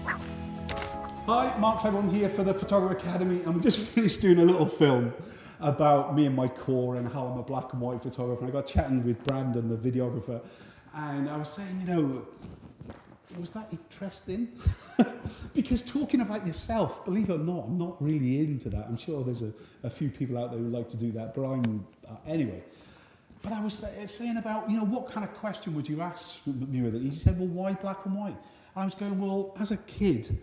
Hi, Mark Cleghorn here for the Photographer Academy, and we just finished doing a little film about me and my core and how I'm a black and white photographer. And I got chatting with Brandon, the videographer, and I was saying, you know, was that interesting? Because talking about yourself, believe it or not, I'm not really into that. I'm sure there's a few people out there who like to do that, but I'm, anyway. But I was saying about, you know, what kind of question would you ask me with it? He said, well, why black and white? And I was going, well, as a kid,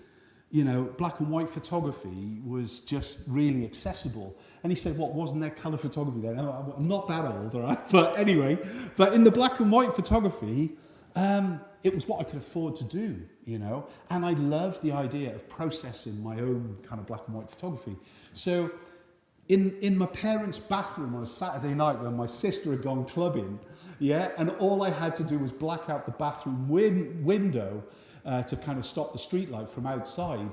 you know, black and white photography was just really accessible. And he said, what, wasn't there colour photography then? I'm not that old, all right? But anyway, but in the black and white photography, it was what I could afford to do, you know? And I loved the idea of processing my own kind of black and white photography. So in my parents' bathroom on a Saturday night when my sister had gone clubbing, yeah, and all I had to do was black out the bathroom window to kind of stop the street light from outside,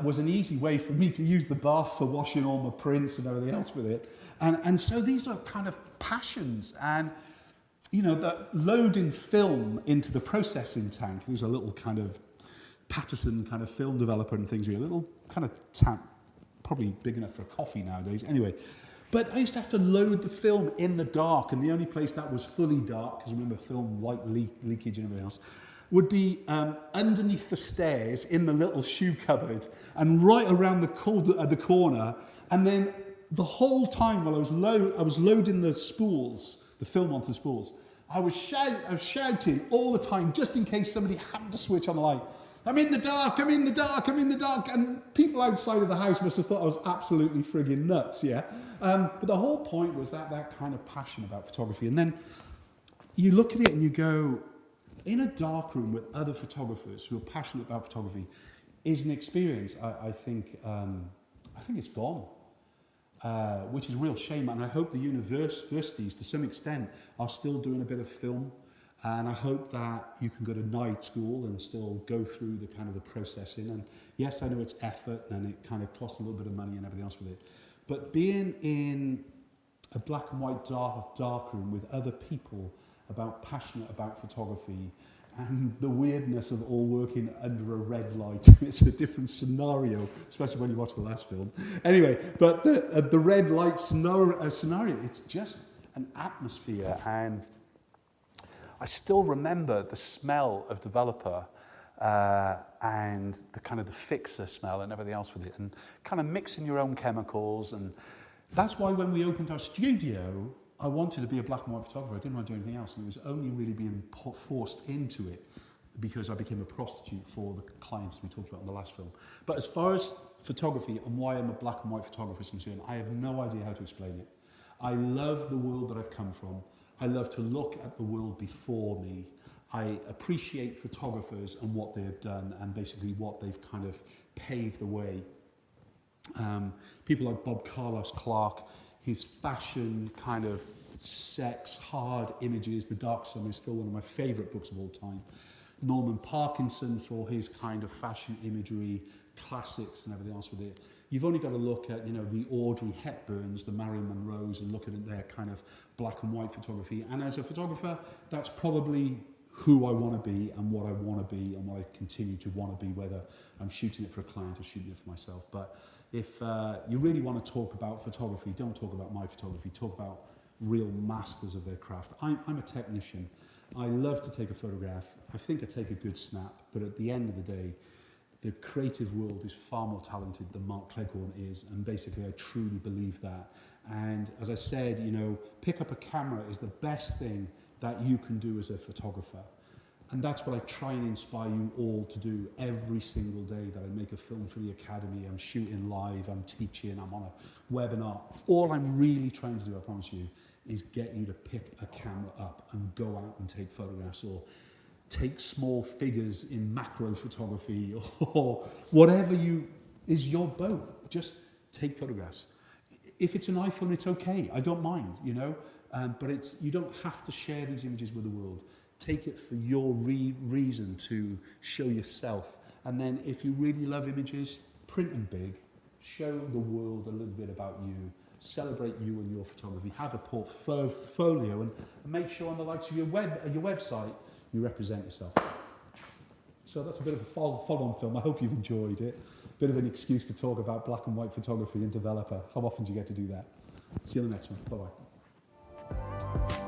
was an easy way for me to use the bath for washing all my prints and everything else with it. And so these are kind of passions. And, you know, that loading film into the processing tank, there's a little kind of Patterson kind of film developer and things, with a little kind of tank, probably big enough for a coffee nowadays. Anyway, but I used to have to load the film in the dark, and the only place that was fully dark, because remember film light leakage and everything else, would be underneath the stairs in the little shoe cupboard and right around the corner. And then the whole time while I was loading the spools, the film onto the spools, I was shouting all the time just in case somebody happened to switch on the light. I'm in the dark, I'm in the dark, I'm in the dark. And people outside of the house must have thought I was absolutely frigging nuts, yeah? But the whole point was that kind of passion about photography. And then you look at it and you go, in a dark room with other photographers who are passionate about photography is an experience. I think it's gone, which is a real shame. And I hope the universities, to some extent, are still doing a bit of film. And I hope that you can go to night school and still go through the kind of the processing. And yes, I know it's effort and it kind of costs a little bit of money and everything else with it. But being in a black and white dark room with other people passionate about photography and the weirdness of all working under a red light. It's a different scenario, especially when you watch the last film. Anyway, but the red light scenario, it's just an atmosphere. And I still remember the smell of developer and the kind of the fixer smell and everything else with it, and kind of mixing your own chemicals. And that's why when we opened our studio, I wanted to be a black and white photographer. I didn't want to do anything else. And it was only really being forced into it because I became a prostitute for the clients we talked about in the last film. But as far as photography and why I'm a black and white photographer is concerned, I have no idea how to explain it. I love the world that I've come from. I love to look at the world before me. I appreciate photographers and what they have done and basically what they've kind of paved the way. People like Bob Carlos Clark, his fashion kind of sex, hard images. The Dark Summer is still one of my favourite books of all time. Norman Parkinson for his kind of fashion imagery, classics and everything else with it. You've only got to look at, you know, the Audrey Hepburns, the Marilyn Monroes, and look at their kind of black and white photography. And as a photographer, that's probably who I want to be and what I want to be and what I continue to want to be, whether I'm shooting it for a client or shooting it for myself. But if you really want to talk about photography, don't talk about my photography, talk about real masters of their craft. I'm a technician. I love to take a photograph. I think I take a good snap, but at the end of the day, the creative world is far more talented than Mark Cleghorn is, and basically I truly believe that. And as I said, you know, pick up a camera is the best thing that you can do as a photographer. And that's what I try and inspire you all to do every single day that I make a film for the Academy. I'm shooting live, I'm teaching, I'm on a webinar. All I'm really trying to do, I promise you, is get you to pick a camera up and go out and take photographs, or take small figures in macro photography, or whatever is your boat. Just take photographs. If it's an iPhone, it's okay. I don't mind, you know. But you don't have to share these images with the world. Take it for your reason to show yourself. And then if you really love images, print them big. Show the world a little bit about you. Celebrate you and your photography. Have a portfolio and make sure on the likes of your website you represent yourself. So that's a bit of a follow-on film. I hope you've enjoyed it. Bit of an excuse to talk about black and white photography and developer. How often do you get to do that? See you in the next one. Bye-bye.